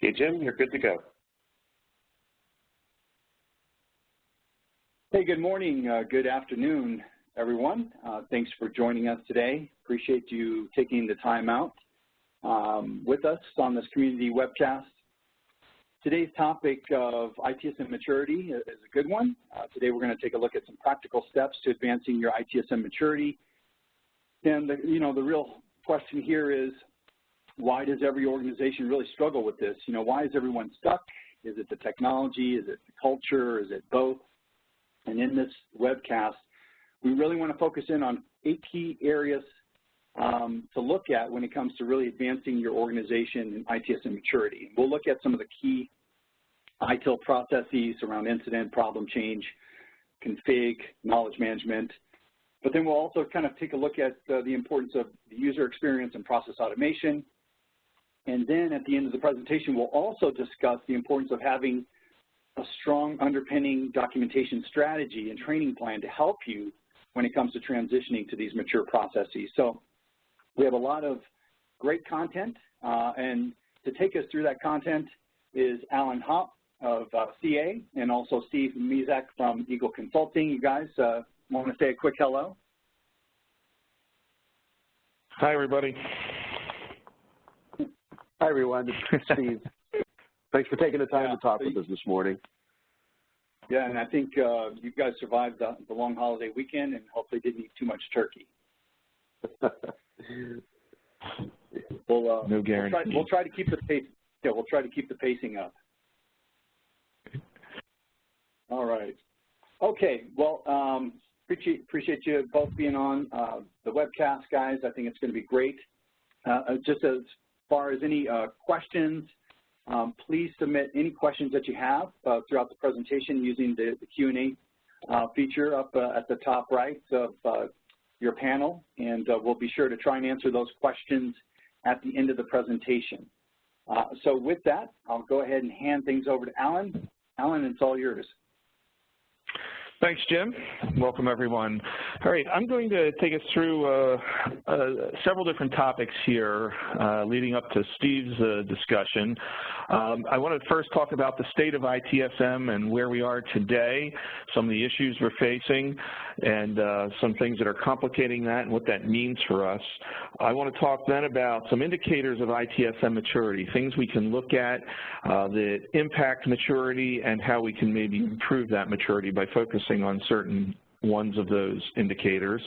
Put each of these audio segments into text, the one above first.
Okay, Jim, you're good to go. Hey, good morning, good afternoon, everyone. Thanks for joining us today. Appreciate you taking the time out with us on this community webcast. Today's topic of ITSM maturity is a good one. Today we're going to take a look at some practical steps to advancing your ITSM maturity. And the real question here is, why does every organization really struggle with this? Why is everyone stuck? Is it the technology? Is it the culture? Is it both? And in this webcast, we really want to focus in on 8 key areas to look at when it comes to really advancing your organization in ITSM maturity. We'll look at some of the key ITIL processes around incident, problem change, config, knowledge management. But then we'll also kind of take a look at the importance of the user experience and process automation. And then at the end of the presentation, we'll also discuss the importance of having a strong underpinning documentation strategy and training plan to help you when it comes to transitioning to these mature processes. So we have a lot of great content, and to take us through that content is Allen Houpt of CA and also Steve Mizak from Eagle Consulting. You guys want to say a quick hello? Hi, everybody. Hi, everyone. It's Steve. Thanks for taking the time to talk with us this morning. Yeah, and I think you guys survived the long holiday weekend and hopefully didn't eat too much turkey. No guarantee. We'll try to keep the pace. Yeah, we'll try to keep the pacing up. All right. Okay. Well, appreciate you both being on the webcast, guys. I think it's going to be great. Just as far as any questions, please submit any questions that you have throughout the presentation using the Q&A feature up at the top right of your panel, and we'll be sure to try and answer those questions at the end of the presentation. So with that, I'll go ahead and hand things over to Allen. Allen, it's all yours. Thanks, Jim. Welcome, everyone. All right, I'm going to take us through several different topics here leading up to Steve's discussion. I want to first talk about the state of ITSM and where we are today, some of the issues we're facing, and some things that are complicating that and what that means for us. I want to talk then about some indicators of ITSM maturity, things we can look at that impact maturity and how we can maybe improve that maturity by focusing on certain ones of those indicators,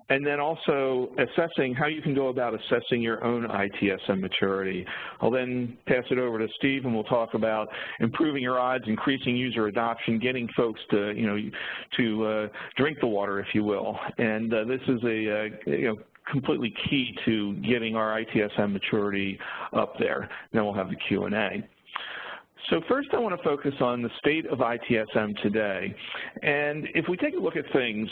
and then also assessing how you can go about assessing your own ITSM maturity. I'll then pass it over to Steve, and we'll talk about improving your odds, increasing user adoption, getting folks to, to drink the water, if you will. And this is completely key to getting our ITSM maturity up there. Then we'll have the Q&A. So first I want to focus on the state of ITSM today. And if we take a look at things,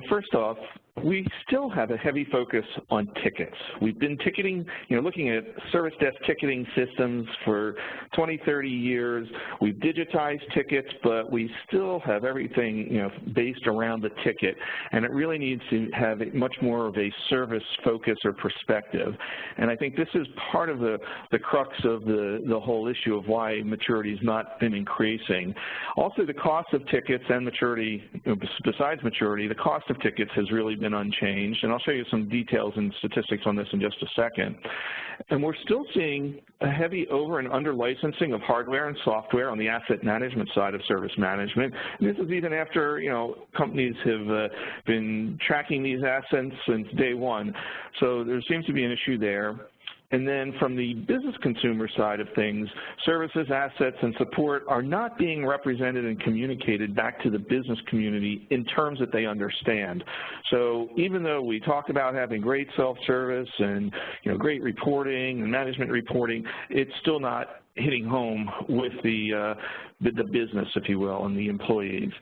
first off, we still have a heavy focus on tickets. We've been ticketing, looking at service desk ticketing systems for 20, 30 years. We've digitized tickets, but we still have everything, based around the ticket. And it really needs to have much more of a service focus or perspective. And I think this is part of the crux of the whole issue of why maturity has not been increasing. Also, the cost of tickets and maturity, besides maturity, the cost of tickets has really been unchanged, and I'll show you some details and statistics on this in just a second. And we're still seeing a heavy over and under licensing of hardware and software on the asset management side of service management. And this is even after, companies have been tracking these assets since day one. So there seems to be an issue there. And then from the business consumer side of things, services, assets, and support are not being represented and communicated back to the business community in terms that they understand. So even though we talk about having great self-service and great reporting and management reporting, it's still not hitting home with the business, if you will, and the employees.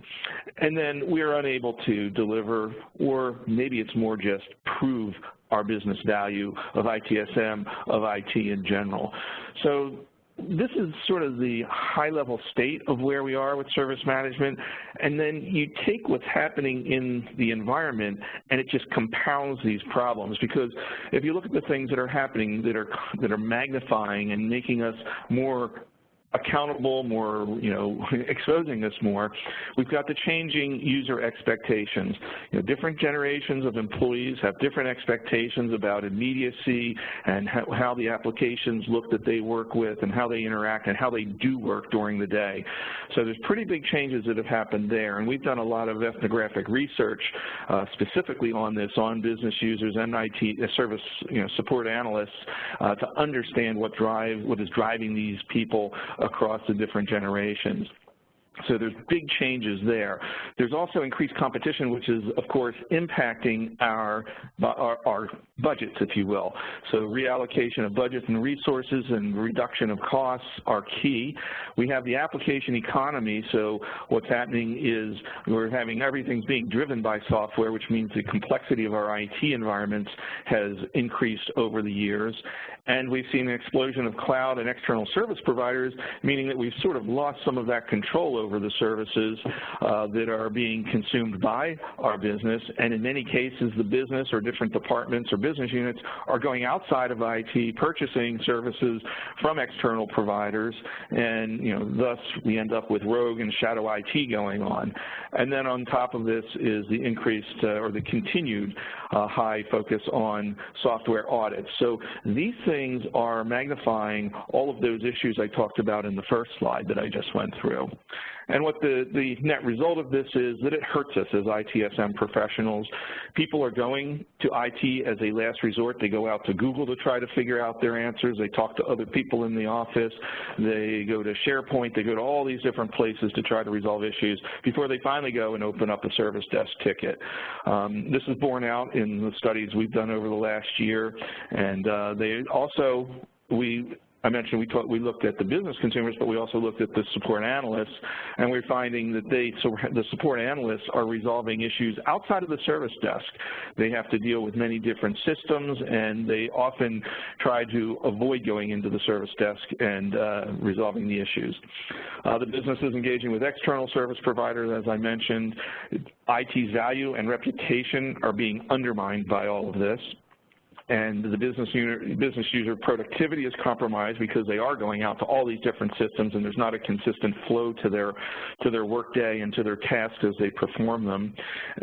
And then we're unable to deliver, or maybe it's more just prove our business value of ITSM, of IT in general. So this is sort of the high-level state of where we are with service management, and then you take what's happening in the environment and it just compounds these problems, because if you look at the things that are happening that are magnifying and making us more accountable, more, exposing us more, we've got the changing user expectations. Different generations of employees have different expectations about immediacy and how the applications look that they work with and how they interact and how they do work during the day. So there's pretty big changes that have happened there, and we've done a lot of ethnographic research specifically on this, on business users and IT service support analysts to understand what is driving these people across the different generations. So there's big changes there. There's also increased competition, which is, of course, impacting our budgets, if you will. So reallocation of budgets and resources and reduction of costs are key. We have the application economy, so what's happening is we're having everything's being driven by software, which means the complexity of our IT environments has increased over the years. And we've seen an explosion of cloud and external service providers, meaning that we've sort of lost some of that control over the services that are being consumed by our business, and in many cases the business or different departments or business units are going outside of IT, purchasing services from external providers, and thus we end up with rogue and shadow IT going on. And then on top of this is the increased or the continued high focus on software audits. So these things are magnifying all of those issues I talked about in the first slide that I just went through. And what the net result of this is that it hurts us as ITSM professionals. People are going to IT as a last resort. They go out to Google to try to figure out their answers. They talk to other people in the office. They go to SharePoint. They go to all these different places to try to resolve issues before they finally go and open up a service desk ticket. This is borne out in the studies we've done over the last year, and they also, I mentioned we looked at the business consumers, but we also looked at the support analysts, and we're finding that the support analysts are resolving issues outside of the service desk. They have to deal with many different systems, and they often try to avoid going into the service desk and resolving the issues. The business is engaging with external service providers, as I mentioned. IT's value and reputation are being undermined by all of this. And the business user productivity is compromised because they are going out to all these different systems, and there's not a consistent flow to their workday and to their tasks as they perform them.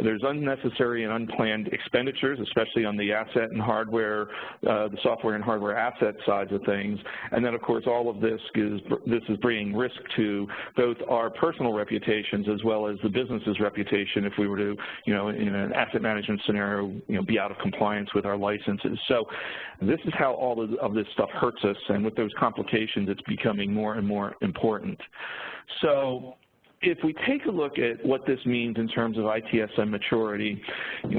There's unnecessary and unplanned expenditures, especially on the asset and hardware, the software and hardware asset sides of things. And then, of course, all of this is bringing risk to both our personal reputations as well as the business's reputation if we were to, in an asset management scenario, be out of compliance with our licenses. So this is how all of this stuff hurts us, and with those complications, it's becoming more and more important. So if we take a look at what this means in terms of ITSM maturity,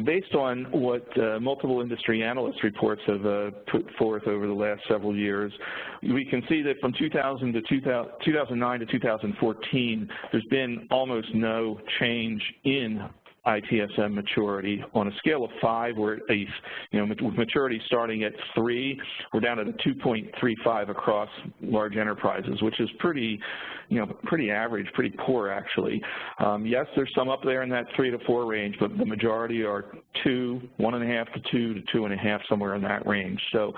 based on what multiple industry analyst reports have put forth over the last several years, we can see that from 2009 to 2014, there's been almost no change in ITSM maturity. On a scale of 5, we're at with maturity starting at 3, we're down at a 2.35 across large enterprises, which is pretty average, pretty poor actually. Yes, there's some up there in that 3 to 4 range, but the majority are 2, 1.5 to 2 to 2.5, somewhere in that range. So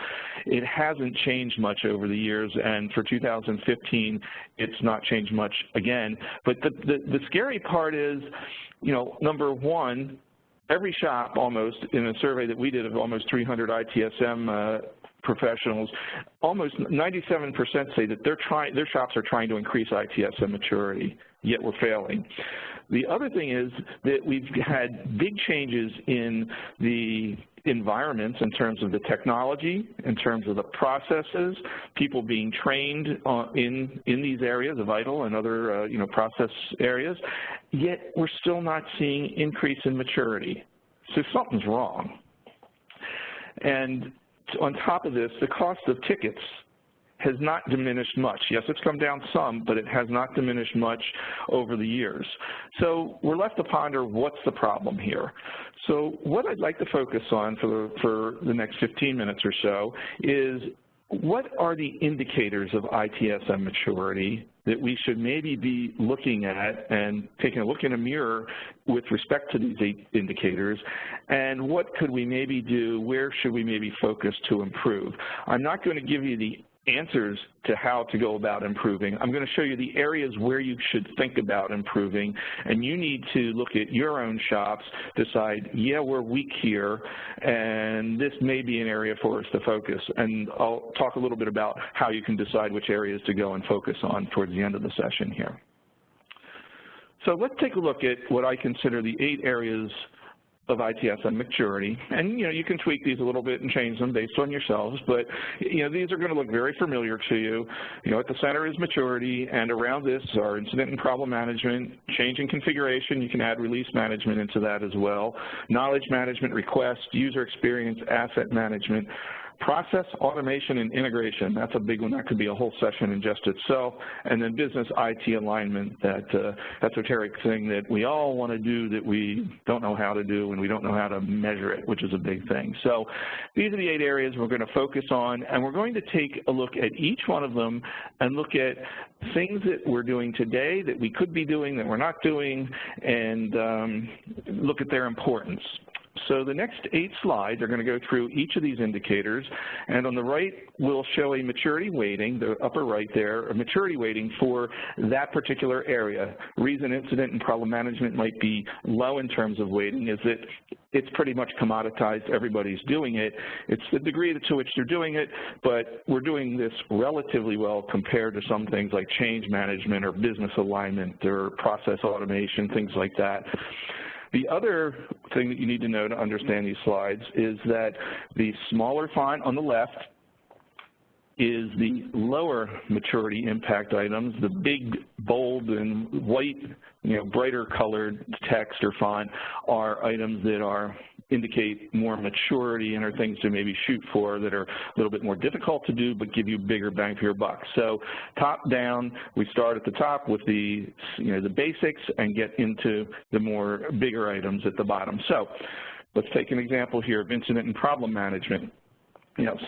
it hasn't changed much over the years, and for 2015, it's not changed much again. But the scary part is, number one, every shop almost, in a survey that we did of almost 300 ITSM professionals, almost 97% say that their shops are trying to increase ITSM maturity, yet we're failing. The other thing is that we've had big changes in the environments in terms of the technology, in terms of the processes, people being trained in these areas of ITIL and other process areas, yet we're still not seeing increase in maturity. So something's wrong. And on top of this, the cost of tickets has not diminished much. Yes, it's come down some, but it has not diminished much over the years. So we're left to ponder what's the problem here. So what I'd like to focus on for the next 15 minutes or so is what are the indicators of ITSM maturity that we should maybe be looking at and taking a look in a mirror with respect to these 8 indicators, and what could we maybe do, where should we maybe focus to improve? I'm not going to give you the answers to how to go about improving. I'm going to show you the areas where you should think about improving, and you need to look at your own shops, decide, yeah, we're weak here, and this may be an area for us to focus. And I'll talk a little bit about how you can decide which areas to go and focus on towards the end of the session here. So let's take a look at what I consider the 8 areas of ITSM maturity, and you can tweak these a little bit and change them based on yourselves, but these are going to look very familiar to you. At the center is maturity, and around this are incident and problem management, change and configuration. You can add release management into that as well, knowledge management, request, user experience, asset management, process, automation, and integration. That's a big one. That could be a whole session in just itself. And then business IT alignment, that esoteric thing that we all want to do that we don't know how to do and we don't know how to measure it, which is a big thing. So these are the 8 areas we're going to focus on, and we're going to take a look at each one of them and look at things that we're doing today that we could be doing that we're not doing, and look at their importance. So the next 8 slides are going to go through each of these indicators, and on the right we'll show a maturity weighting, the upper right there, a maturity weighting for that particular area. Reason incident and problem management might be low in terms of weighting is that it's pretty much commoditized, everybody's doing it. It's the degree to which they're doing it, but we're doing this relatively well compared to some things like change management or business alignment or process automation, things like that. The other thing that you need to know to understand these slides is that the smaller font on the left is the lower maturity impact items. The big, bold, and white, brighter colored text or font are items that indicate more maturity and are things to maybe shoot for that are a little bit more difficult to do but give you bigger bang for your buck. So top down, we start at the top with the basics and get into the more bigger items at the bottom. So let's take an example here of incident and problem management.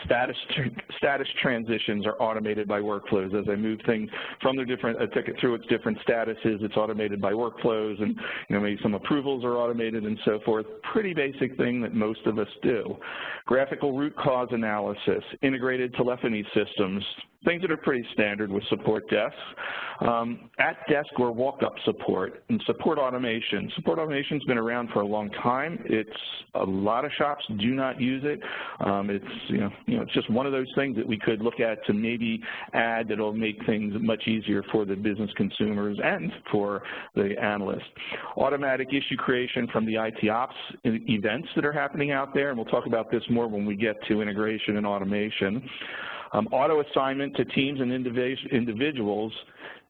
Status transitions are automated by workflows. As I move things from a ticket through its different statuses, it's automated by workflows, and maybe some approvals are automated and so forth. Pretty basic thing that most of us do. Graphical root cause analysis, integrated telephony systems, things that are pretty standard with support desks. At desk or walk-up support, and support automation. Support automation's been around for a long time. A lot of shops do not use it. It's just one of those things that we could look at to maybe add that'll make things much easier for the business consumers and for the analysts. Automatic issue creation from the IT ops events that are happening out there, and we'll talk about this more when we get to integration and automation. Auto assignment to teams and individuals,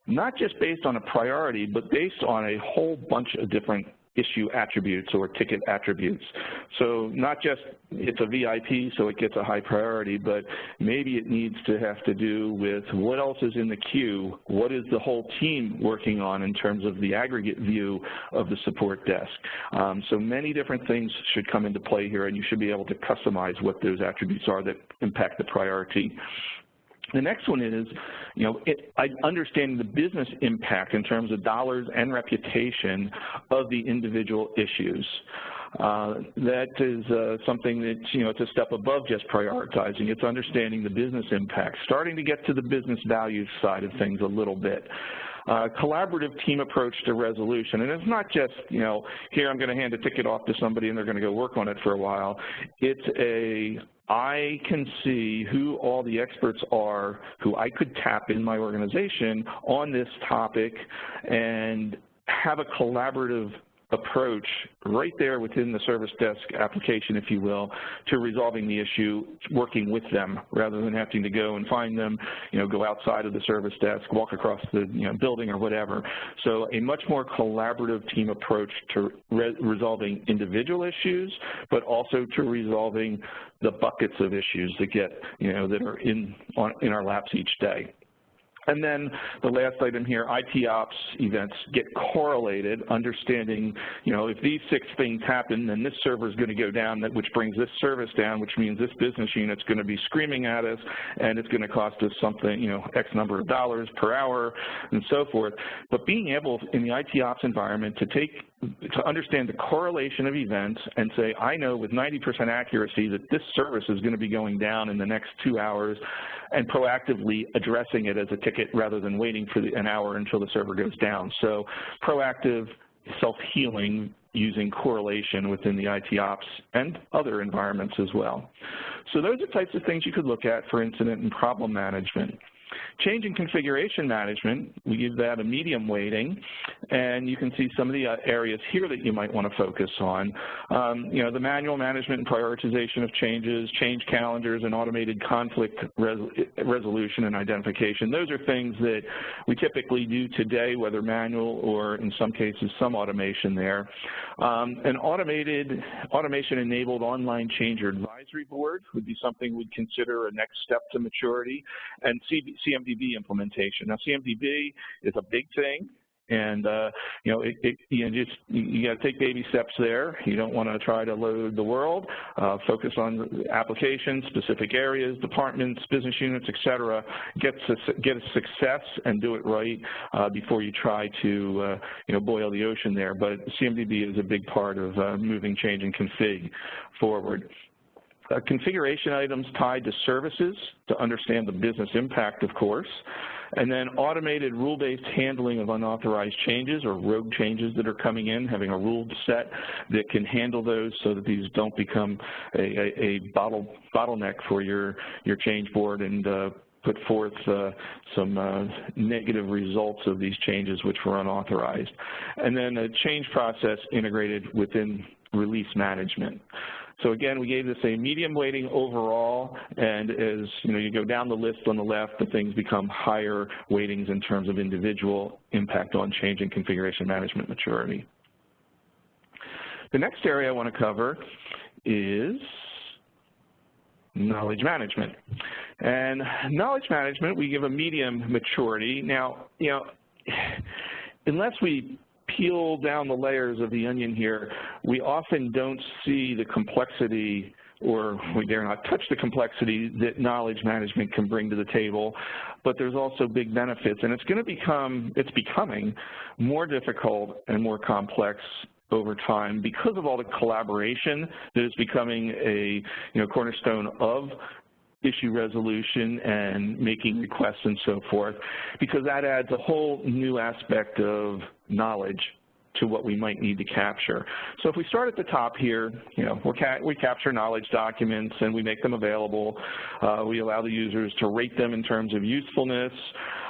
not just based on a priority, but based on a whole bunch of different issue attributes or ticket attributes. So not just it's a VIP, so it gets a high priority, but maybe it needs to have to do with what else is in the queue, what is the whole team working on in terms of the aggregate view of the support desk. So many different things should come into play here, and you should be able to customize what those attributes are that impact the priority. The next one is, understanding the business impact in terms of dollars and reputation of the individual issues. That is something that, it's a step above just prioritizing. It's understanding the business impact, starting to get to the business values side of things a little bit. Collaborative team approach to resolution. And it's not just, here I'm going to hand a ticket off to somebody and they're going to go work on it for a while. It's I can see who all the experts are who I could tap in my organization on this topic and have a collaborative approach right there within the service desk application, if you will, to resolving the issue, working with them rather than having to go and find them, go outside of the service desk, walk across the building or whatever. So a much more collaborative team approach to resolving individual issues, but also to resolving the buckets of issues that get, that are in our laps each day. And then the last item here, IT ops events get correlated, understanding, if these 6 things happen, then this server is going to go down, which brings this service down, which means this business unit's going to be screaming at us, and it's going to cost us something, X number of dollars per hour, and so forth. But being able, in the IT ops environment, to understand the correlation of events and say, I know with 90% accuracy that this service is going to be going down in the next 2 hours, and proactively addressing it as a ticket rather than waiting for an hour until the server goes down. So proactive self-healing using correlation within the IT ops and other environments as well. So those are types of things you could look at for incident and problem management. Change in configuration management, we give that a medium weighting, and you can see some of the areas here that you might want to focus on. The manual management and prioritization of changes, change calendars, and automated conflict resolution and identification. Those are things that we typically do today, whether manual or in some cases some automation there. An automation-enabled online change or advisory board would be something we'd consider a next step to maturity, and CMDB implementation. Now, CMDB is a big thing, and you got to take baby steps there. You don't want to try to load the world. Focus on applications, specific areas, departments, business units, et cetera. Get a success and do it right before you try to boil the ocean there. But CMDB is a big part of moving change and config forward. Configuration items tied to services to understand the business impact, of course, and then automated rule-based handling of unauthorized changes or rogue changes that are coming in, having a rule set that can handle those so that these don't become a bottleneck for your change board and put forth some negative results of these changes which were unauthorized. And then a change process integrated within release management. So again, we gave this a medium weighting overall, and as you go down the list on the left, the things become higher weightings in terms of individual impact on change and configuration management maturity. The next area I want to cover is knowledge management. And knowledge management, we give a medium maturity. Now, unless we peel down the layers of the onion here, we often don't see the complexity, or we dare not touch the complexity that knowledge management can bring to the table, but there's also big benefits, and it's becoming more difficult and more complex over time because of all the collaboration that is becoming a cornerstone of issue resolution and making requests and so forth, because that adds a whole new aspect of knowledge to what we might need to capture. So if we start at the top here, we capture knowledge documents and we make them available. We allow the users to rate them in terms of usefulness.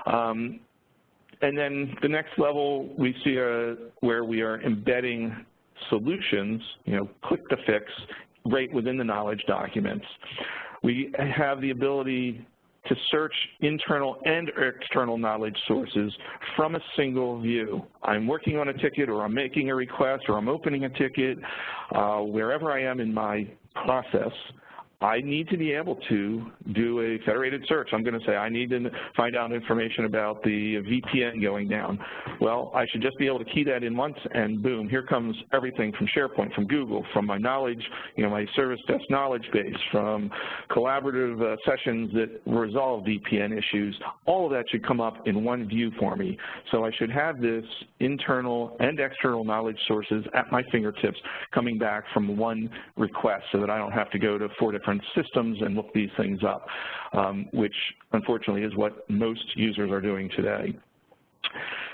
And then the next level we see where we are embedding solutions, click to fix, right within the knowledge documents. We have the ability to search internal and external knowledge sources from a single view. I'm working on a ticket, or I'm making a request, or I'm opening a ticket. Wherever I am in my process, I need to be able to do a federated search. I'm going to say I need to find out information about the VPN going down. Well, I should just be able to key that in once, and boom, here comes everything from SharePoint, from Google, from my knowledge, my service desk knowledge base, from collaborative sessions that resolve VPN issues. All of that should come up in one view for me. So I should have this internal and external knowledge sources at my fingertips coming back from one request, so that I don't have to go to 4 different systems and look these things up, which unfortunately is what most users are doing today.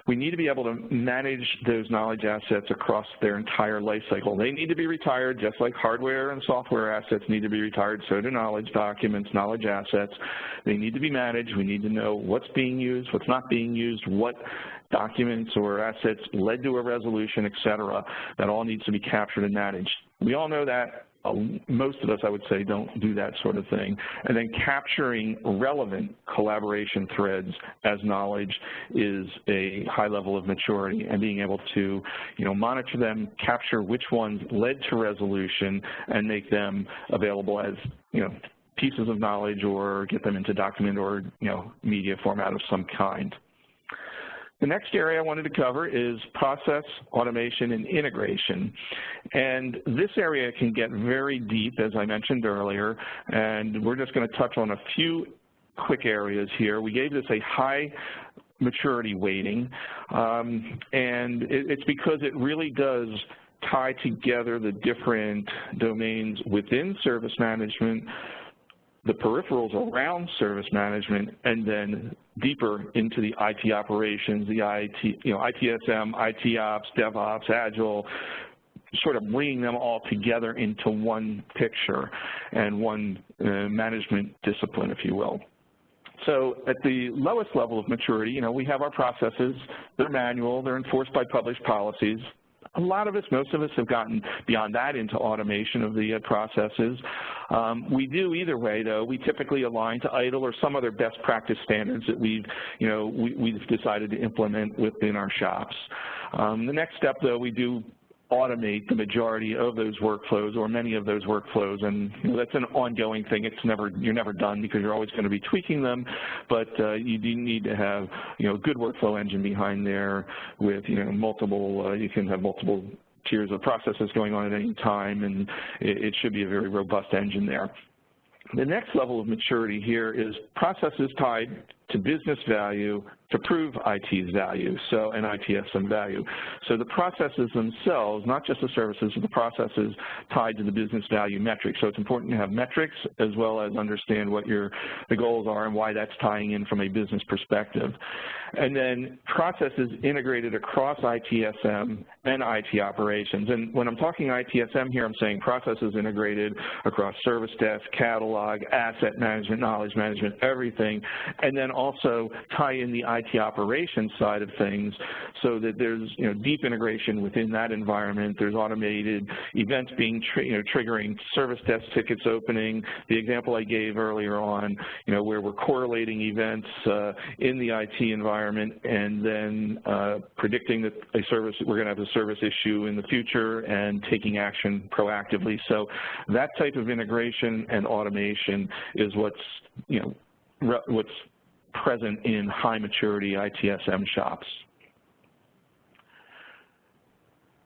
We need to be able to manage those knowledge assets across their entire life cycle. They need to be retired just like hardware and software assets need to be retired. So do knowledge documents, knowledge assets. They need to be managed. We need to know what's being used, what's not being used, what documents or assets led to a resolution, et cetera. That all needs to be captured and managed. We all know that. Most of us, I would say, don't do that sort of thing. And then capturing relevant collaboration threads as knowledge is a high level of maturity, and being able to, monitor them, capture which ones led to resolution, and make them available as, pieces of knowledge or get them into document or media format of some kind. The next area I wanted to cover is process, automation, and integration. And this area can get very deep, as I mentioned earlier, and we're just going to touch on a few quick areas here. We gave this a high maturity weighting, and it's because it really does tie together the different domains within service management, the peripherals around service management, and then deeper into the IT operations, the ITSM, IT ops, DevOps, Agile, sort of bringing them all together into one picture and one management discipline, if you will. So at the lowest level of maturity, we have our processes. They're manual. They're enforced by published policies. A lot of us, most of us, have gotten beyond that into automation of the processes. We do either way, though. We typically align to ITIL or some other best practice standards that we've decided to implement within our shops. The next step, though, we do automate the majority of those workflows or many of those workflows, and that's an ongoing thing. You're never done because you're always going to be tweaking them, but you do need to have a good workflow engine behind there with multiple. You can have multiple tiers of processes going on at any time, and it should be a very robust engine there. The next level of maturity here is processes tied to business value to prove IT's value, and ITSM value. So the processes themselves, not just the services, but the processes tied to the business value metrics. So it's important to have metrics as well as understand what the goals are and why that's tying in from a business perspective. And then processes integrated across ITSM and IT operations. And when I'm talking ITSM here, I'm saying processes integrated across service desk, catalog, asset management, knowledge management, everything, and then also tie in the IT operations side of things so that there's deep integration within that environment. There's automated events being triggering service desk tickets opening. The example I gave earlier on, where we're correlating events in the IT environment and then predicting that we're going to have a service issue in the future and taking action proactively. So that type of integration and automation is what's present in high maturity ITSM shops.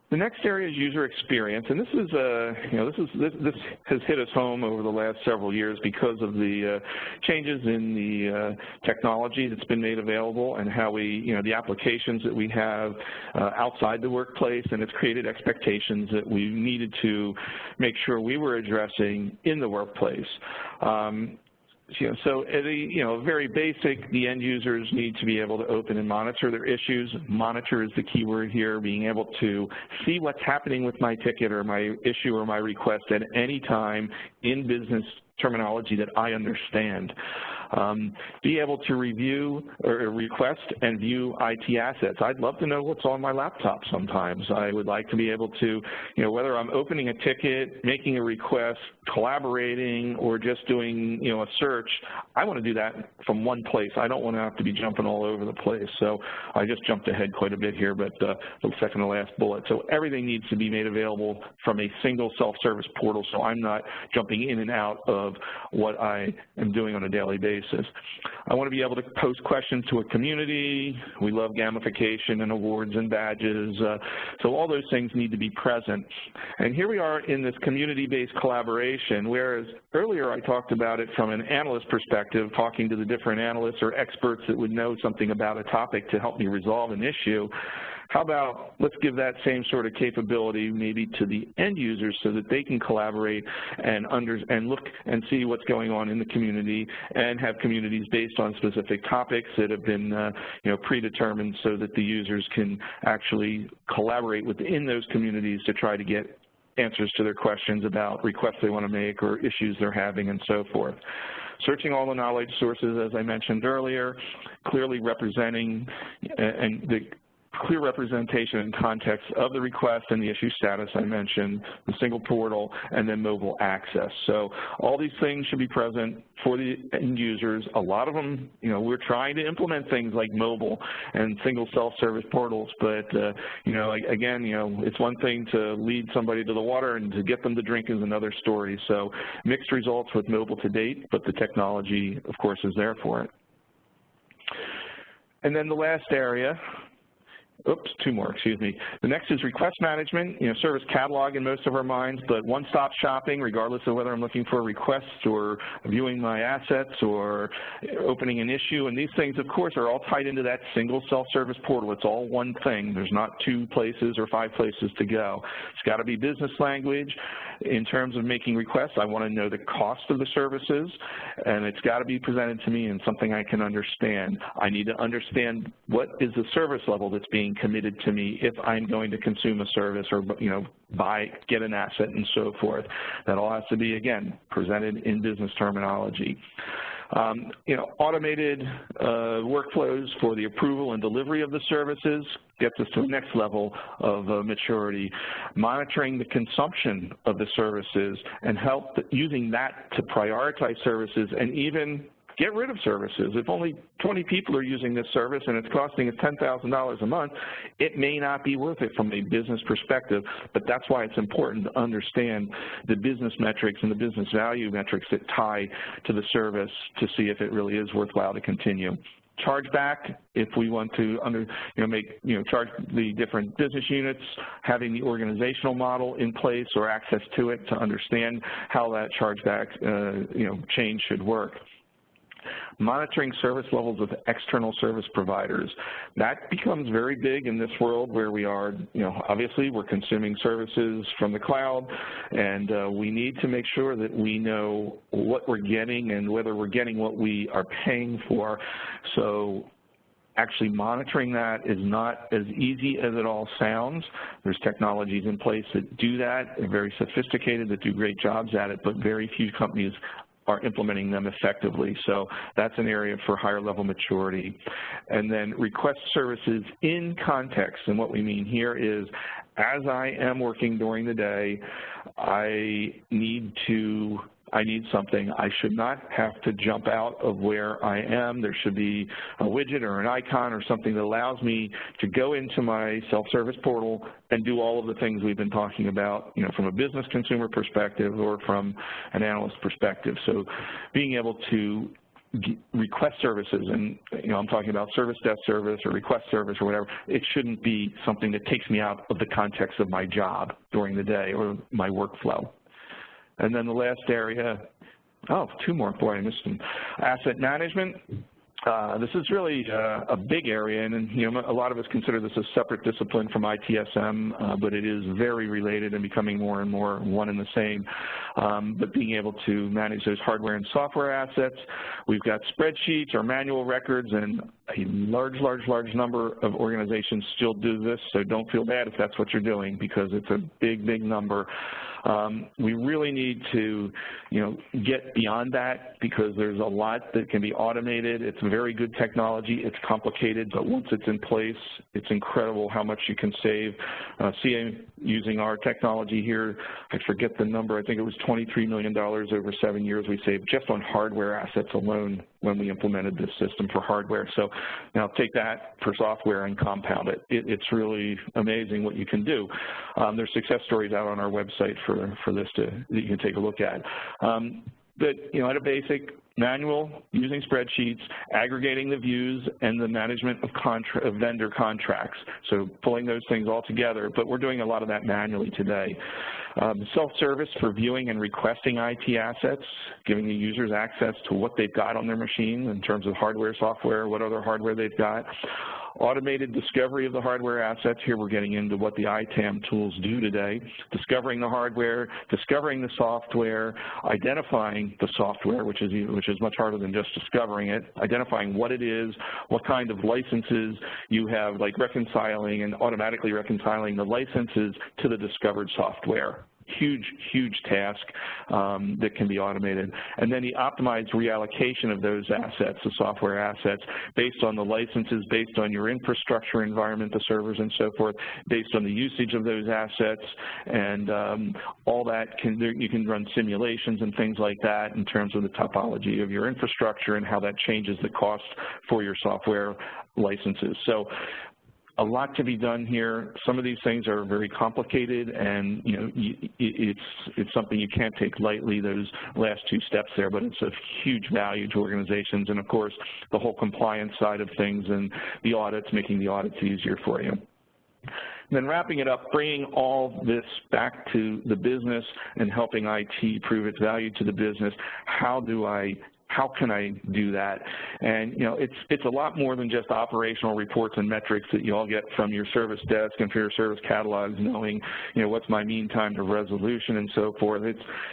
The next area is user experience, and this has hit us home over the last several years because of the changes in the technology that's been made available and how the applications that we have outside the workplace, and it's created expectations that we needed to make sure we were addressing in the workplace. So at a very basic, the end users need to be able to open and monitor their issues. Monitor is the key word here, being able to see what's happening with my ticket or my issue or my request at any time in business terminology that I understand. Be able to review or request and view IT assets. I'd love to know what's on my laptop sometimes. I would like to be able to, whether I'm opening a ticket, making a request, collaborating, or just doing, a search, I want to do that from one place. I don't want to have to be jumping all over the place. So I just jumped ahead quite a bit here, but the second to last bullet. So everything needs to be made available from a single self-service portal, so I'm not jumping in and out of what I am doing on a daily basis. I want to be able to post questions to a community. We love gamification and awards and badges. So all those things need to be present. And here we are in this community-based collaboration, whereas earlier I talked about it from an analyst perspective, talking to the different analysts or experts that would know something about a topic to help me resolve an issue. How about let's give that same sort of capability maybe to the end users so that they can collaborate and look and see what's going on in the community and have communities based on specific topics that have been predetermined so that the users can actually collaborate within those communities to try to get answers to their questions about requests they want to make or issues they're having and so forth. Searching all the knowledge sources, as I mentioned earlier, clearly representing and clear representation and context of the request and the issue status I mentioned, the single portal, and then mobile access. So all these things should be present for the end users. A lot of them, we're trying to implement things like mobile and single self-service portals, but, again, it's one thing to lead somebody to the water, and to get them to drink is another story. So mixed results with mobile to date, but the technology, of course, is there for it. And then the last area, two more, excuse me. The next is request management, service catalog in most of our minds, but one-stop shopping, regardless of whether I'm looking for a request or viewing my assets or opening an issue. And these things, of course, are all tied into that single self-service portal. It's all one thing. There's not 2 places or 5 places to go. It's got to be business language. In terms of making requests, I want to know the cost of the services, and it's got to be presented to me in something I can understand. I need to understand what is the service level that's being committed to me if I'm going to consume a service or, get an asset and so forth. That all has to be, again, presented in business terminology. Automated workflows for the approval and delivery of the services gets us to the next level of maturity. Monitoring the consumption of the services and using that to prioritize services and even get rid of services. If only 20 people are using this service and it's costing us $10,000 a month, it may not be worth it from a business perspective, but that's why it's important to understand the business metrics and the business value metrics that tie to the service to see if it really is worthwhile to continue. Chargeback, if we want to charge the different business units, having the organizational model in place or access to it to understand how that chargeback change should work. Monitoring service levels with external service providers. That becomes very big in this world where we are, obviously we're consuming services from the cloud, and we need to make sure that we know what we're getting and whether we're getting what we are paying for. So actually monitoring that is not as easy as it all sounds. There's technologies in place that do that. They're very sophisticated, that do great jobs at it, but very few companies are implementing them effectively. So that's an area for higher level maturity. And then request services in context. And what we mean here is, as I am working during the day, I need something. I should not have to jump out of where I am. There should be a widget or an icon or something that allows me to go into my self-service portal and do all of the things we've been talking about, from a business consumer perspective or from an analyst perspective. So being able to request services, and I'm talking about service desk service or request service or whatever, it shouldn't be something that takes me out of the context of my job during the day or my workflow. And then the last area, 2 more, boy, I missed them. Asset management. This is really a big area, and a lot of us consider this a separate discipline from ITSM, but it is very related and becoming more and more one and the same. But being able to manage those hardware and software assets, we've got spreadsheets or manual records, and a large number of organizations still do this, so don't feel bad if that's what you're doing, because it's a big number. We really need to, get beyond that, because there's a lot that can be automated. It's very good technology. It's complicated, but once it's in place, it's incredible how much you can save. Using our technology here, I forget the number. I think it was $23 million over 7 years we saved just on hardware assets alone when we implemented this system for hardware. So now take that for software and compound it. It's really amazing what you can do. There's success stories out on our website for this that you can take a look at. But at a basic, manual, using spreadsheets, aggregating the views, and the management of vendor contracts. So pulling those things all together, but we're doing a lot of that manually today. Self-service for viewing and requesting IT assets, giving the users access to what they've got on their machine in terms of hardware, software, what other hardware they've got. Automated discovery of the hardware assets. Here we're getting into what the ITAM tools do today. Discovering the hardware, discovering the software, identifying the software, which is much harder than just discovering it, identifying what it is, what kind of licenses you have, like reconciling and automatically reconciling the licenses to the discovered software. huge task that can be automated. And then the optimized reallocation of those assets, the software assets, based on the licenses, based on your infrastructure environment, the servers and so forth, based on the usage of those assets, and all that, you can run simulations and things like that in terms of the topology of your infrastructure and how that changes the cost for your software licenses. So a lot to be done here. Some of these things are very complicated, and it's something you can't take lightly, those last two steps there, but it's of huge value to organizations, and of course the whole compliance side of things and the audits, making the audits easier for you. Then wrapping it up, bringing all this back to the business and helping IT prove its value to the business. How can I do that? And it's a lot more than just operational reports and metrics that you all get from your service desk and for your service catalogs, knowing what's my mean time to resolution and so forth.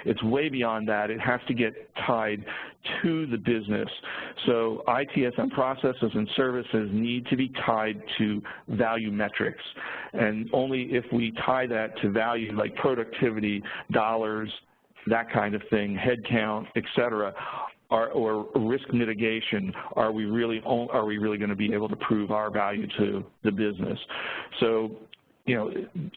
It's way beyond that. It has to get tied to the business. So ITSM processes and services need to be tied to value metrics, and only if we tie that to value like productivity, dollars, that kind of thing, headcount, et cetera, or risk mitigation, are we really going to be able to prove our value to the business? So,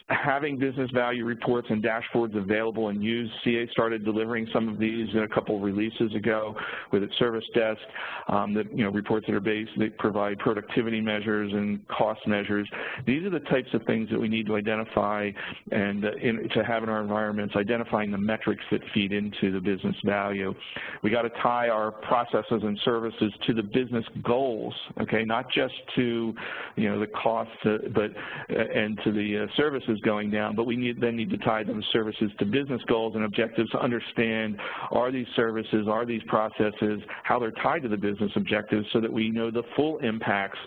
having business value reports and dashboards available and used. CA started delivering some of these a couple of releases ago with its service desk, reports that provide productivity measures and cost measures. These are the types of things that we need to identify and to have in our environments, identifying the metrics that feed into the business value. We got to tie our processes and services to the business goals, okay, not just to the cost, and to the services going down, but we then need to tie those services to business goals and objectives to understand, are these services, are these processes, how they're tied to the business objectives, so that we know the full impacts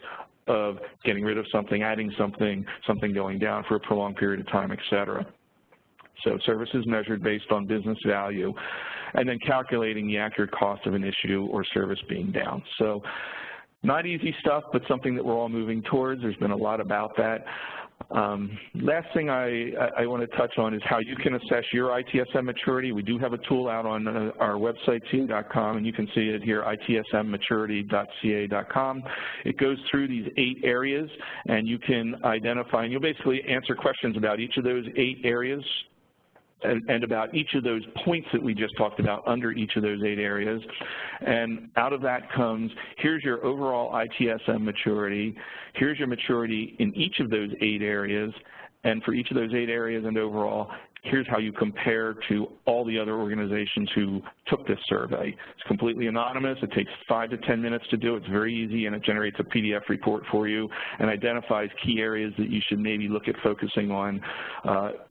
of getting rid of something, adding something going down for a prolonged period of time, et cetera. So services measured based on business value, and then calculating the accurate cost of an issue or service being down. So not easy stuff, but something that we're all moving towards. There's been a lot about that. Last thing I want to touch on is how you can assess your ITSM maturity. We do have a tool out on our website, ca.com, and you can see it here, itsmmaturity.ca.com. It goes through these 8 areas, and you can identify, and you'll basically answer questions about each of those 8 areas, and about each of those points that we just talked about under each of those 8 areas. And out of that comes, here's your overall ITSM maturity, here's your maturity in each of those 8 areas, and for each of those 8 areas and overall, here's how you compare to all the other organizations who took this survey. It's completely anonymous. It takes 5 to 10 minutes to do. It's very easy, and it generates a PDF report for you and identifies key areas that you should maybe look at focusing on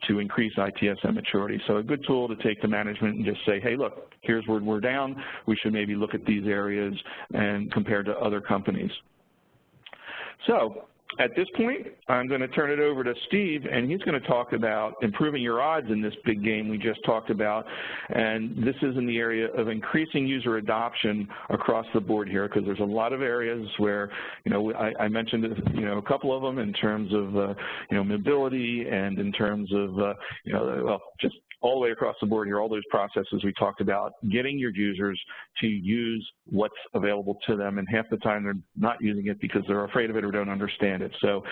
to increase ITSM maturity. So a good tool to take to management and just say, hey, look, here's where we're down. We should maybe look at these areas and compare to other companies. So at this point, I'm going to turn it over to Steve, and he's going to talk about improving your odds in this big game we just talked about. And this is in the area of increasing user adoption across the board here, because there's a lot of areas where, I mentioned, a couple of them in terms of, mobility and in terms of, well, just all the way across the board here, all those processes we talked about, getting your users to use what's available to them, and half the time they're not using it because they're afraid of it or don't understand it. So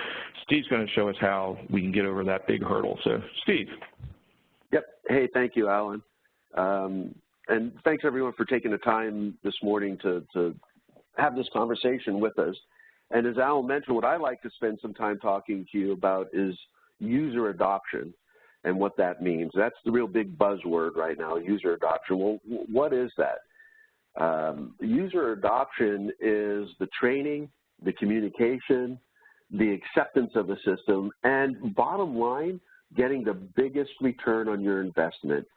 Steve's going to show us how we can get over that big hurdle. So Steve. Yep. Hey, thank you, Alan. And thanks everyone for taking the time this morning to have this conversation with us. And as Alan mentioned, what I like to spend some time talking to you about is user adoption and what that means. That's the real big buzzword right now, user adoption. Well, what is that? User adoption is the training, the communication, the acceptance of the system, and bottom line, getting the biggest return on your investment.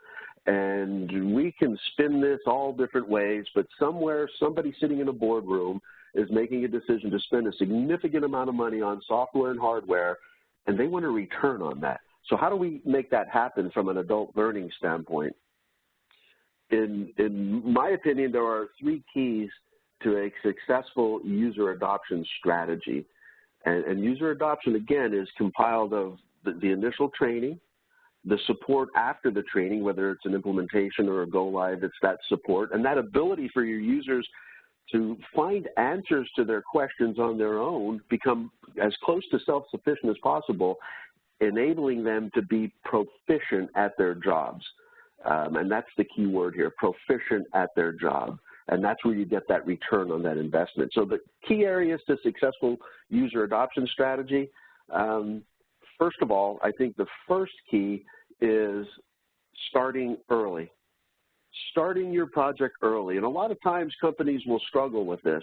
And we can spin this all different ways, but somewhere somebody sitting in a boardroom is making a decision to spend a significant amount of money on software and hardware, and they want a return on that. So how do we make that happen from an adult learning standpoint? In my opinion, there are 3 keys to a successful user adoption strategy. And user adoption, again, is compiled of the initial training, the support after the training, whether it's an implementation or a go-live, it's that support, and that ability for your users to find answers to their questions on their own, become as close to self-sufficient as possible, enabling them to be proficient at their jobs. And that's the key word here, proficient at their job. And that's where you get that return on that investment. So the key areas to successful user adoption strategy, first of all, I think the first key is starting early. Starting your project early. And a lot of times companies will struggle with this.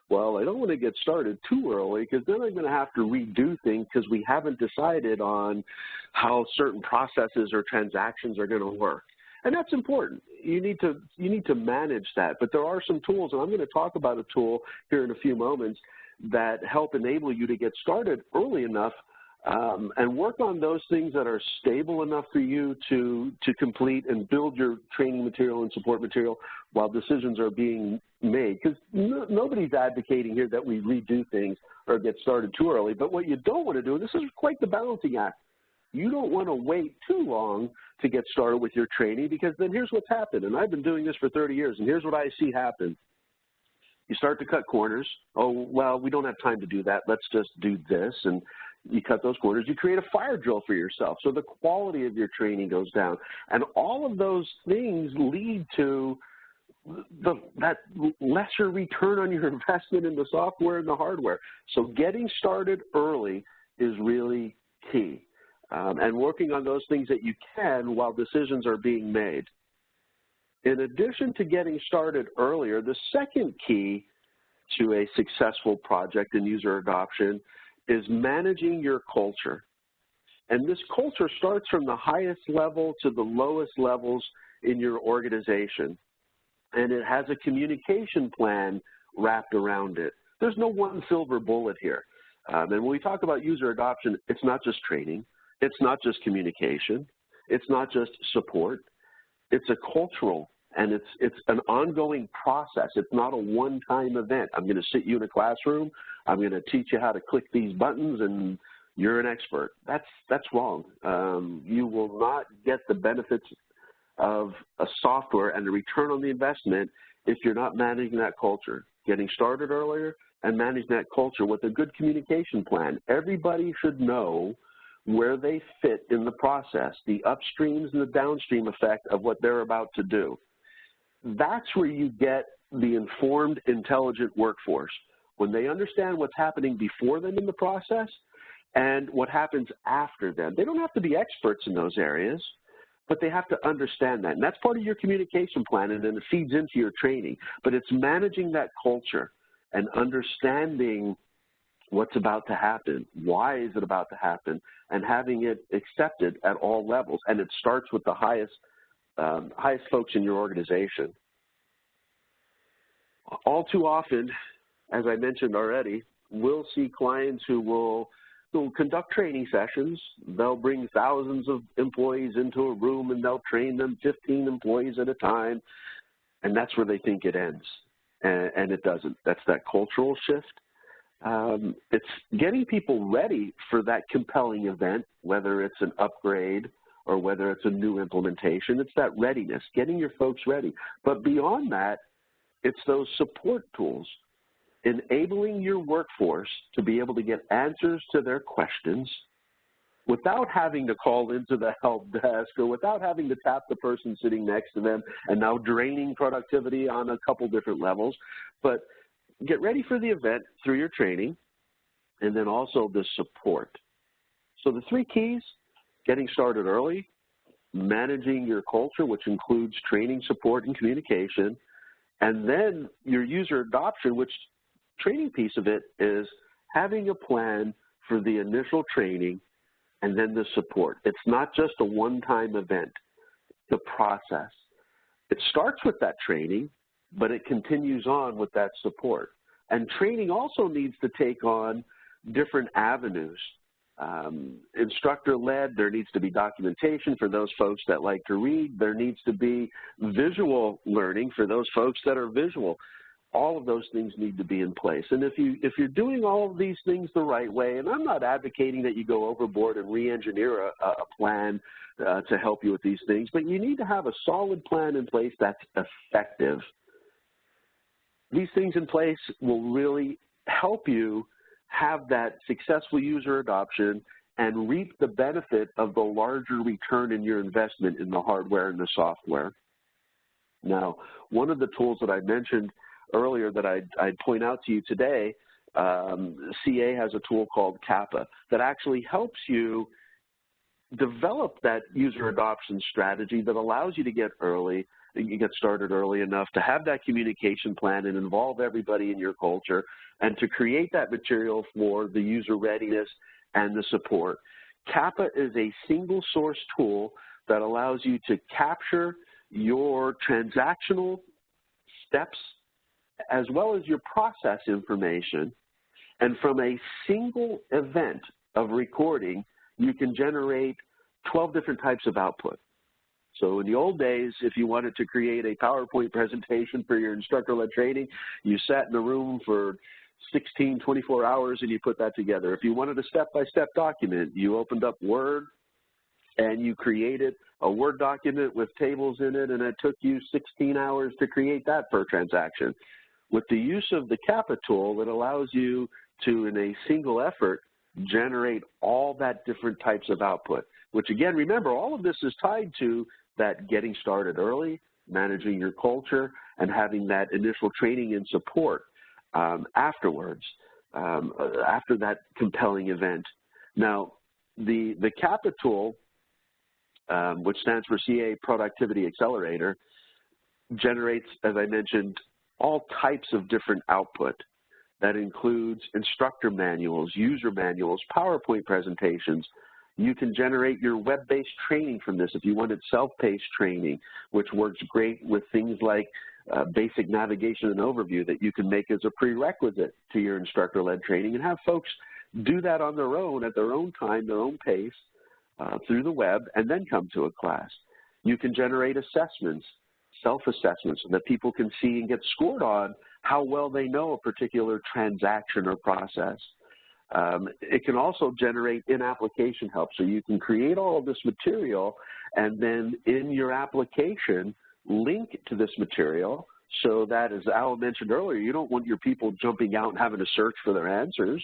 Well, I don't want to get started too early because then I'm going to have to redo things because we haven't decided on how certain processes or transactions are going to work. And that's important. You need to manage that. But there are some tools, and I'm going to talk about a tool here in a few moments that help enable you to get started early enough and work on those things that are stable enough for you to complete and build your training material and support material while decisions are being made. Because nobody's advocating here that we redo things or get started too early. But what you don't want to do, and this is quite the balancing act, you don't want to wait too long to get started with your training, because then here's what's happened. And I've been doing this for 30 years, and here's what I see happen. You start to cut corners. Oh, well, we don't have time to do that. Let's just do this. And you cut those corners. You create a fire drill for yourself. So the quality of your training goes down. And all of those things lead to that lesser return on your investment in the software and the hardware. So getting started early is really key. And working on those things that you can while decisions are being made. In addition to getting started earlier, the second key to a successful project and user adoption is managing your culture. And this culture starts from the highest level to the lowest levels in your organization. And it has a communication plan wrapped around it. There's no one silver bullet here. And when we talk about user adoption, it's not just training. It's not just communication. It's not just support. It's a cultural, and it's an ongoing process. It's not a one-time event. I'm going to sit you in a classroom. I'm going to teach you how to click these buttons, and you're an expert. That's wrong. You will not get the benefits of a software and the return on the investment if you're not managing that culture. Getting started earlier and managing that culture with a good communication plan. Everybody should know where they fit in the process, the upstreams and the downstream effect of what they're about to do. That's where you get the informed, intelligent workforce. When they understand what's happening before them in the process and what happens after them. They don't have to be experts in those areas, but they have to understand that. And that's part of your communication plan, and then it feeds into your training. But it's managing that culture and understanding what's about to happen, why is it about to happen, and having it accepted at all levels. And it starts with the highest folks in your organization. All too often, as I mentioned already, we'll see clients who will conduct training sessions. They'll bring thousands of employees into a room and they'll train them 15 employees at a time, and that's where they think it ends. And it doesn't. That's that cultural shift. It's getting people ready for that compelling event, whether it's an upgrade or whether it's a new implementation. It's that readiness, getting your folks ready. But beyond that, it's those support tools, enabling your workforce to be able to get answers to their questions without having to call into the help desk or without having to tap the person sitting next to them and now draining productivity on a couple different levels. But get ready for the event through your training, and then also the support. So the three keys: getting started early, managing your culture, which includes training, support, and communication, and then your user adoption, which training piece of it is having a plan for the initial training and then the support. It's not just a one-time event, the process. It starts with that training, but it continues on with that support. And training also needs to take on different avenues. Instructor-led, there needs to be documentation for those folks that like to read. There needs to be visual learning for those folks that are visual. all of those things need to be in place. And if you're doing all of these things the right way, and I'm not advocating that you go overboard and re-engineer a plan to help you with these things, but you need to have a solid plan in place that's effective. These things in place will really help you have that successful user adoption and reap the benefit of the larger return in your investment in the hardware and the software. Now, one of the tools that I mentioned earlier that I'd point out to you today, CA has a tool called Kappa that actually helps you develop that user adoption strategy that allows you to get started early enough to have that communication plan and involve everybody in your culture and to create that material for the user readiness and the support. Kappa is a single source tool that allows you to capture your transactional steps as well as your process information, and from a single event of recording, you can generate 12 different types of output. So in the old days, if you wanted to create a PowerPoint presentation for your instructor-led training, you sat in a room for 16, 24 hours and you put that together. If you wanted a step-by-step document, you opened up Word and you created a Word document with tables in it, and it took you 16 hours to create that per transaction. With the use of the Kappa tool, it allows you to, in a single effort, generate all that different types of output, which again, remember, all of this is tied to that getting started early, managing your culture, and having that initial training and support afterwards, after that compelling event. Now, the Kappa tool, which stands for CA Productivity Accelerator, generates, as I mentioned, all types of different output. That includes instructor manuals, user manuals, PowerPoint presentations. You can generate your web-based training from this if you wanted self-paced training, which works great with things like basic navigation and overview that you can make as a prerequisite to your instructor-led training and have folks do that on their own, at their own time, their own pace, through the web, and then come to a class. You can generate assessments, self-assessments, so that people can see and get scored on how well they know a particular transaction or process. It can also generate in-application help, so you can create all of this material and then in your application link to this material so that, as Al mentioned earlier, you don't want your people jumping out and having to search for their answers.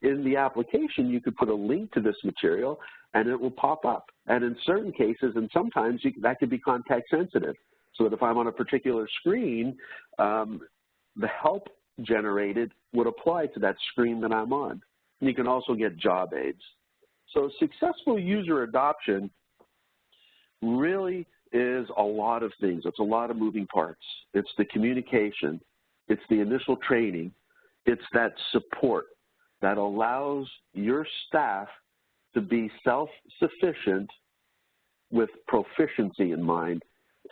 In the application, you could put a link to this material and it will pop up. And in certain cases, and sometimes that could be context sensitive, so that if I'm on a particular screen, the help generated would apply to that screen that I'm on. And you can also get job aids. So successful user adoption really is a lot of things. It's a lot of moving parts. It's the communication. It's the initial training. It's that support that allows your staff to be self-sufficient with proficiency in mind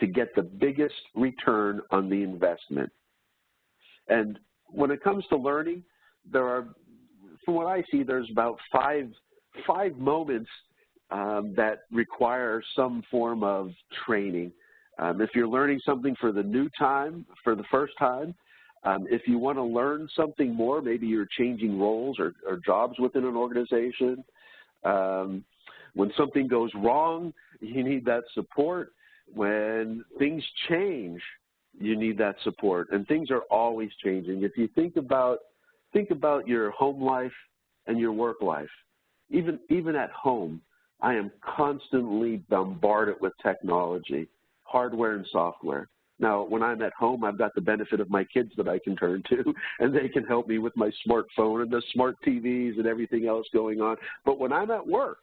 to get the biggest return on the investment. And when it comes to learning, there are, from what I see, there's about five moments that require some form of training. If you're learning something for the first time, if you want to learn something more, maybe you're changing roles or jobs within an organization. When something goes wrong, you need that support. When things change, you need that support, and things are always changing. If you think about your home life and your work life, even at home, I am constantly bombarded with technology, hardware and software. Now, when I'm at home, I've got the benefit of my kids that I can turn to, and they can help me with my smartphone and the smart TVs and everything else going on. But when I'm at work,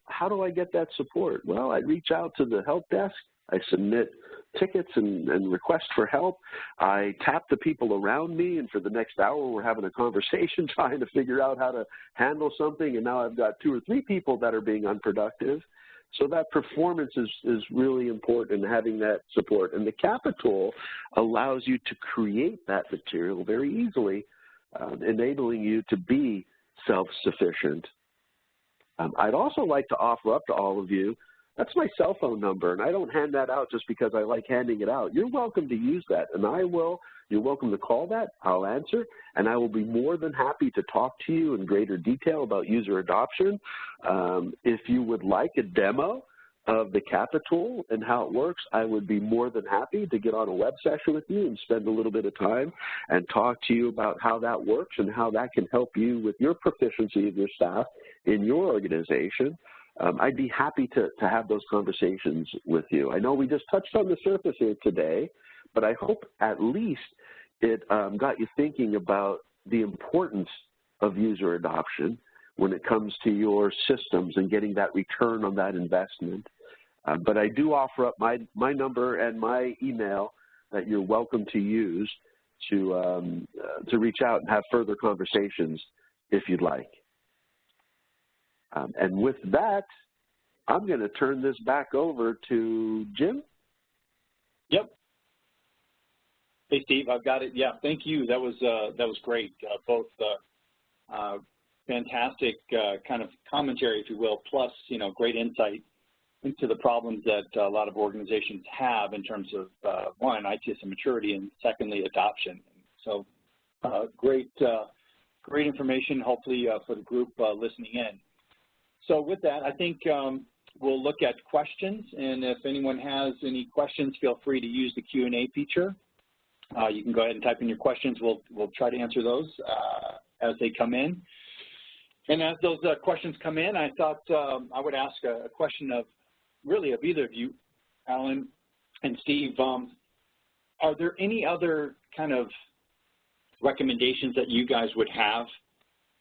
how do I get that support? Well, I reach out to the help desk. I submit tickets and requests for help. I tap the people around me, and for the next hour, we're having a conversation trying to figure out how to handle something, and now I've got 2 or 3 people that are being unproductive. So that performance is really important in having that support. And the Kappa tool allows you to create that material very easily, enabling you to be self-sufficient. I'd also like to offer up to all of you that's my cell phone number, and I don't hand that out just because I like handing it out. You're welcome to use that, and you're welcome to call that. I'll answer, and I will be more than happy to talk to you in greater detail about user adoption. If you would like a demo of the CAPA tool and how it works, I would be more than happy to get on a web session with you and spend a little bit of time and talk to you about how that works and how that can help you with your proficiency of your staff in your organization. I'd be happy to have those conversations with you. I know we just touched on the surface here today, but I hope at least it got you thinking about the importance of user adoption when it comes to your systems and getting that return on that investment. But I do offer up my number and my email that you're welcome to use to reach out and have further conversations if you'd like. And with that, I'm going to turn this back over to Jim. Yep. Hey, Steve, I've got it. Yeah, thank you. That was great. Both fantastic kind of commentary, if you will, plus, great insight into the problems that a lot of organizations have in terms of, one, ITSM maturity, and secondly, adoption. So great information, hopefully, for the group listening in. So with that, I think we'll look at questions, and if anyone has any questions, feel free to use the Q&A feature. You can go ahead and type in your questions. We'll try to answer those as they come in. And as those questions come in, I thought I would ask a question of either of you, Allen and Steve. Are there any other kind of recommendations that you guys would have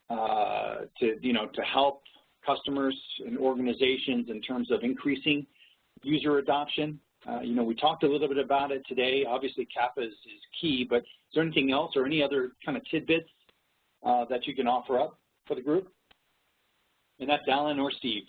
to help customers and organizations in terms of increasing user adoption? We talked a little bit about it today. Obviously, CAPA is key, but is there anything else or any other kind of tidbits that you can offer up for the group? And that's Allen or Steve.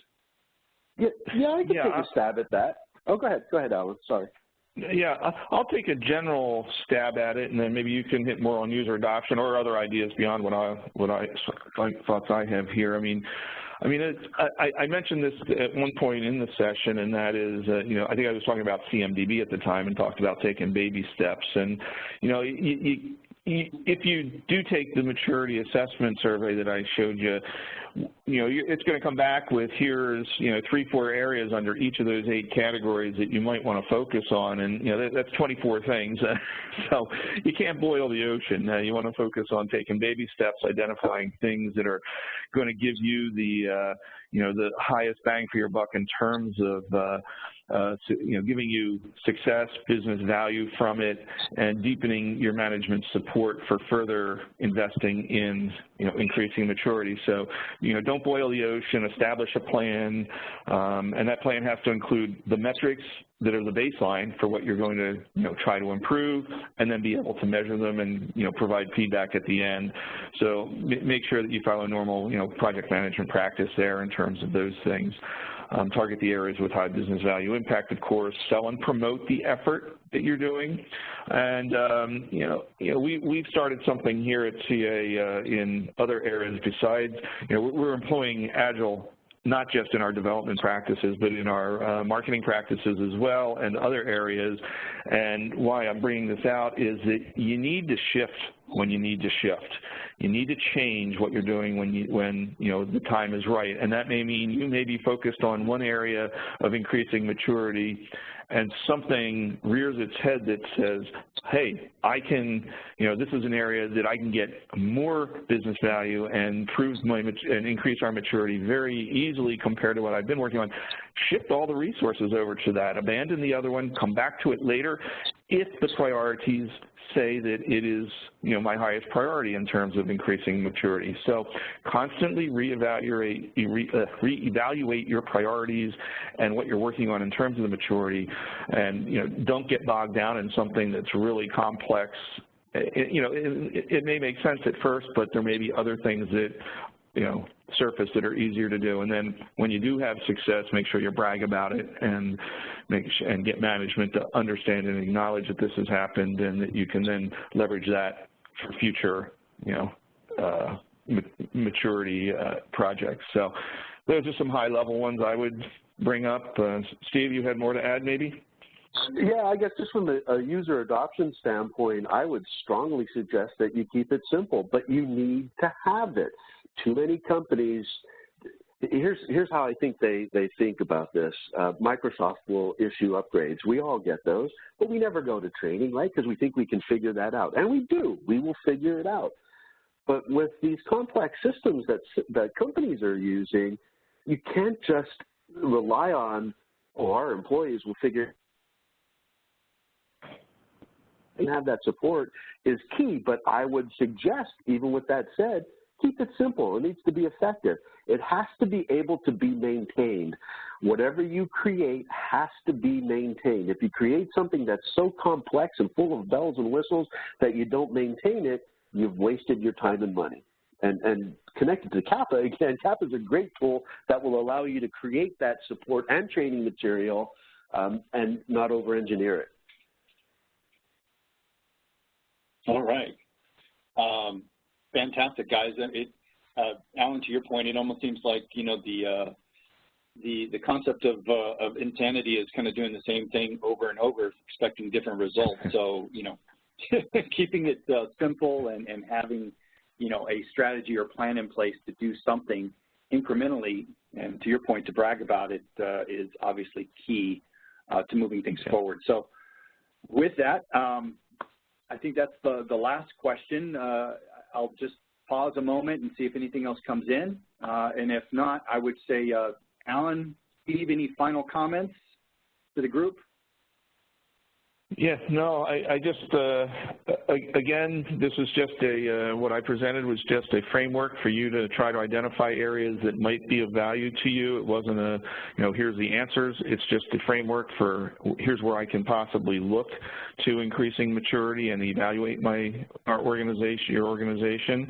Yeah, I can take a stab at that. Oh, go ahead, Allen. Sorry. Yeah, I'll take a general stab at it, and then maybe you can hit more on user adoption or other ideas beyond thoughts I have here. I mentioned this at one point in the session, and that is, I think I was talking about CMDB at the time and talked about taking baby steps. And, if you do take the maturity assessment survey that I showed you, it's going to come back with here's 3-4 areas under each of those 8 categories that you might want to focus on, and that's 24 things. So you can't boil the ocean. You want to focus on taking baby steps, identifying things that are going to give you the the highest bang for your buck in terms of giving you success, business value from it, and deepening your management support for further investing in increasing maturity. So don't boil the ocean, establish a plan, and that plan has to include the metrics that are the baseline for what you're going to try to improve, and then be able to measure them and provide feedback at the end. So make sure that you follow normal project management practice there in terms of those things. Target the areas with high business value impact, of course. Sell and promote the effort that you're doing. And, we've started something here at CA in other areas besides, we're employing Agile, not just in our development practices, but in our marketing practices as well and other areas. And why I'm bringing this out is that you need to shift when you need to shift. You need to change what you're doing when the time is right. And that may mean you may be focused on one area of increasing maturity, and something rears its head that says, hey, I can, this is an area that I can get more business value and increase our maturity very easily compared to what I've been working on. Shift all the resources over to that. Abandon the other one. Come back to it later if the priorities say that it is, my highest priority in terms of increasing maturity. So constantly reevaluate your priorities and what you're working on in terms of the maturity, and don't get bogged down in something that's really complex. It may make sense at first, but there may be other things that surface that are easier to do. And then when you do have success, make sure you brag about it and get management to understand and acknowledge that this has happened, and that you can then leverage that for future maturity projects. So those are some high level ones I would bring up. Steve, you had more to add maybe? Yeah, I guess just from a user adoption standpoint, I would strongly suggest that you keep it simple, but you need to have it. Too many companies, here's how I think they think about this. Microsoft will issue upgrades. We all get those, but we never go to training, right, because we think we can figure that out. And we do. We will figure it out. But with these complex systems that companies are using, you can't just rely on, oh, our employees will figure and have that support is key. But I would suggest, even with that said, keep it simple. It needs to be effective. It has to be able to be maintained. Whatever you create has to be maintained. If you create something that's so complex and full of bells and whistles that you don't maintain it, you've wasted your time and money. And connected to Kappa, again, Kappa is a great tool that will allow you to create that support and training material and not over-engineer it. All right. Fantastic, guys. Alan, to your point, it almost seems like, you know, the concept of insanity is kind of doing the same thing over and over, expecting different results. So, you know, keeping it simple and having, you know, a strategy or plan in place to do something incrementally, and to your point, to brag about it, is obviously key to moving things forward. So with that, I think that's the last question. I'll just pause a moment and see if anything else comes in. And if not, I would say, Alan, Steve, any final comments to the group? Yeah, no, I just, again, this is just what I presented was just a framework for you to try to identify areas that might be of value to you. It wasn't you know, here's the answers. It's just a framework for here's where I can possibly look to increasing maturity and evaluate your organization.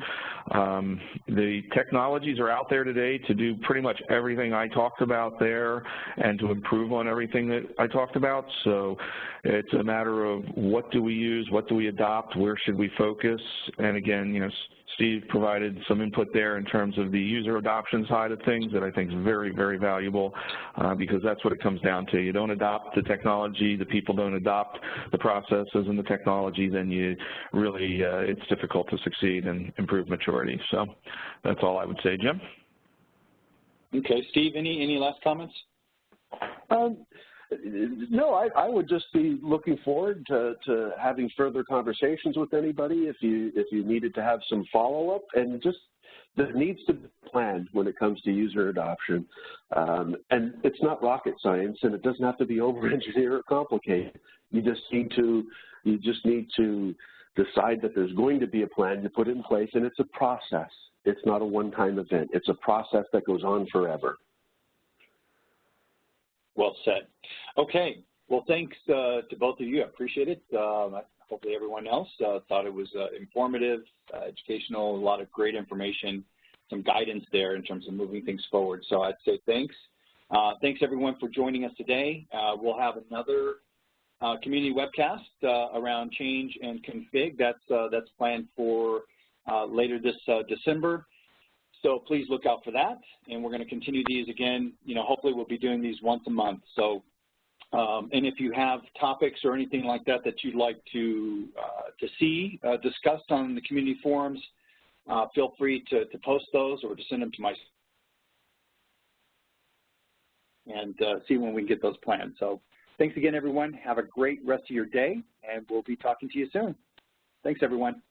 The technologies are out there today to do pretty much everything I talked about there and to improve on everything that I talked about. So it's a matter of what do we use, what do we adopt, where should we focus, and again, you know, Steve provided some input there in terms of the user adoption side of things that I think is very, very valuable because that's what it comes down to. You don't adopt the technology, the people don't adopt the processes and the technology, then you really, it's difficult to succeed and improve maturity. So that's all I would say, Jim. Okay, Steve, any last comments? No, I would just be looking forward to having further conversations with anybody if you needed to have some follow-up, and just there needs to be a plan when it comes to user adoption. And it's not rocket science, and it doesn't have to be over-engineered or complicated. You just need to decide that there's going to be a plan, you put it in place, and it's a process. It's not a one-time event. It's a process that goes on forever. Well said. Okay. Well, thanks to both of you. I appreciate it. Hopefully everyone else thought it was informative, educational, a lot of great information, some guidance there in terms of moving things forward. So I'd say thanks. Thanks, everyone, for joining us today. We'll have another community webcast around change and config. That's planned for later this December. So please look out for that, and we're going to continue these again. You know, hopefully we'll be doing these once a month. So, and if you have topics or anything like that that you'd like to see discussed on the community forums, feel free to post those or to send them to my and see when we can get those planned. So thanks again, everyone. Have a great rest of your day, and we'll be talking to you soon. Thanks, everyone.